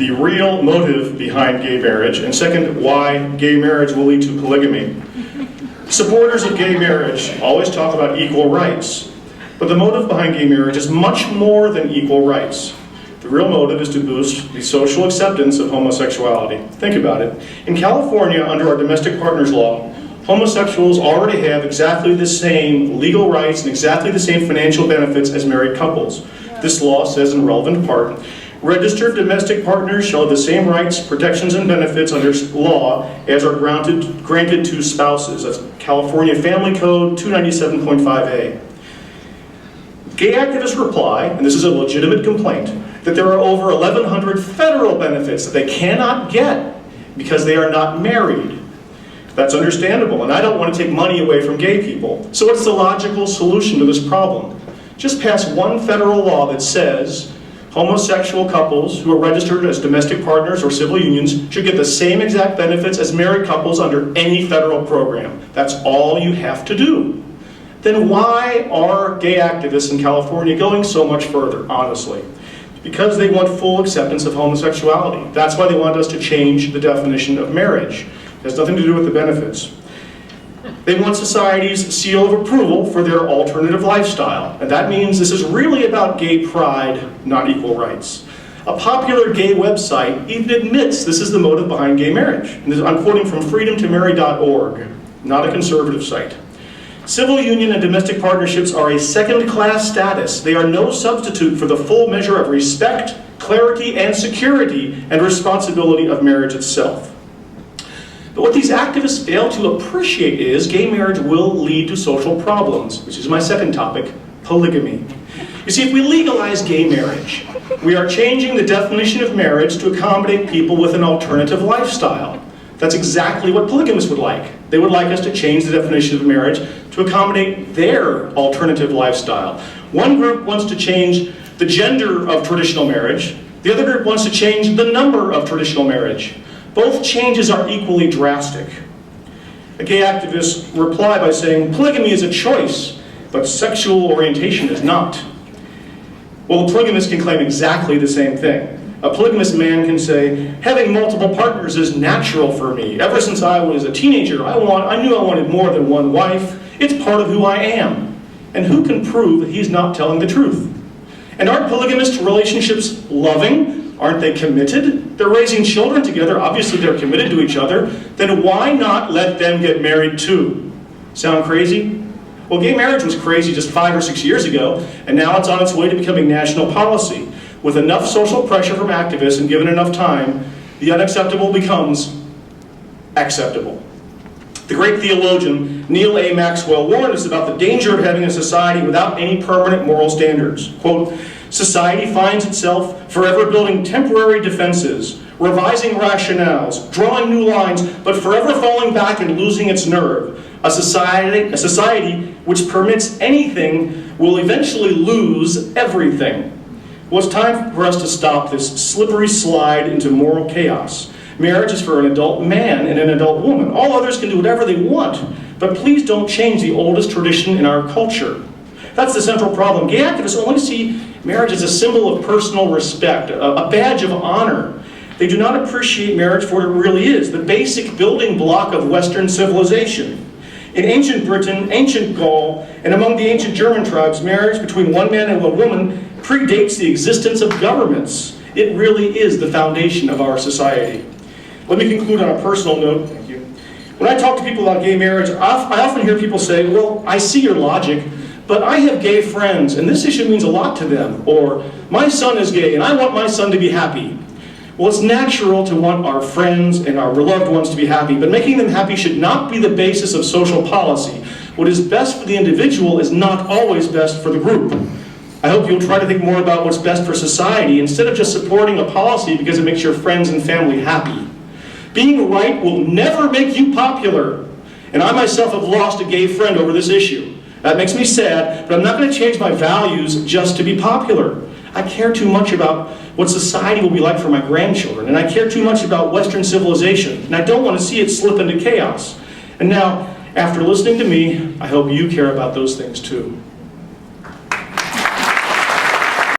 the real motive behind gay marriage, and second, why gay marriage will lead to polygamy. Supporters of gay marriage always talk about equal rights, but the motive behind gay marriage is much more than equal rights. The real motive is to boost the social acceptance of homosexuality. Think about it. In California, under our domestic partners law, homosexuals already have exactly the same legal rights and exactly the same financial benefits as married couples. This law says in relevant part, registered domestic partners shall have the same rights, protections, and benefits under law as are granted to spouses. That's California Family Code 297.5a. Gay activists reply, and this is a legitimate complaint, that there are over 1,100 federal benefits that they cannot get because they are not married. That's understandable, and I don't want to take money away from gay people. So what's the logical solution to this problem? Just pass one federal law that says homosexual couples who are registered as domestic partners or civil unions should get the same exact benefits as married couples under any federal program. That's all you have to do. Then why are gay activists in California going so much further, honestly? Because they want full acceptance of homosexuality. That's why they want us to change the definition of marriage. It has nothing to do with the benefits. They want society's seal of approval for their alternative lifestyle. And that means this is really about gay pride, not equal rights. A popular gay website even admits this is the motive behind gay marriage. And I'm quoting from freedomtomarry.org, not a conservative site. Civil union and domestic partnerships are a second-class status. They are no substitute for the full measure of respect, clarity, and security and responsibility of marriage itself. But what these activists fail to appreciate is gay marriage will lead to social problems, which is my second topic, polygamy. You see, if we legalize gay marriage, we are changing the definition of marriage to accommodate people with an alternative lifestyle. That's exactly what polygamists would like. They would like us to change the definition of marriage to accommodate their alternative lifestyle. One group wants to change the gender of traditional marriage. The other group wants to change the number of traditional marriage. Both changes are equally drastic. A gay activist reply by saying, polygamy is a choice, but sexual orientation is not. Well, a polygamist can claim exactly the same thing. A polygamous man can say, having multiple partners is natural for me. Ever since I was a teenager, I knew I wanted more than one wife. It's part of who I am. And who can prove that he's not telling the truth? And aren't polygamist relationships loving? Aren't they committed? They're raising children together. Obviously they're committed to each other. Then why not let them get married too? Sound crazy? Well, gay marriage was crazy just 5 or 6 years ago, and now it's on its way to becoming national policy. With enough social pressure from activists and given enough time, the unacceptable becomes acceptable. The great theologian Neil A. Maxwell warned us about the danger of having a society without any permanent moral standards. Quote, society finds itself forever building temporary defenses, revising rationales, drawing new lines, but forever falling back and losing its nerve. A society which permits anything will eventually lose everything. Well, it's time for us to stop this slippery slide into moral chaos. Marriage is for an adult man and an adult woman. All others can do whatever they want, but please don't change the oldest tradition in our culture. That's the central problem. Gay activists only see marriage as a symbol of personal respect, a badge of honor. They do not appreciate marriage for what it really is, the basic building block of Western civilization. In ancient Britain, ancient Gaul, and among the ancient German tribes, marriage between one man and one woman predates the existence of governments. It really is the foundation of our society. Let me conclude on a personal note. Thank you. When I talk to people about gay marriage, I often hear people say, well, I see your logic, but I have gay friends, and this issue means a lot to them. Or, my son is gay, and I want my son to be happy. Well, it's natural to want our friends and our beloved ones to be happy, but making them happy should not be the basis of social policy. What is best for the individual is not always best for the group. I hope you'll try to think more about what's best for society instead of just supporting a policy because it makes your friends and family happy. Being right will never make you popular, and I myself have lost a gay friend over this issue. That makes me sad, but I'm not going to change my values just to be popular. I care too much about what society will be like for my grandchildren, and I care too much about Western civilization, and I don't want to see it slip into chaos. And now, after listening to me, I hope you care about those things too.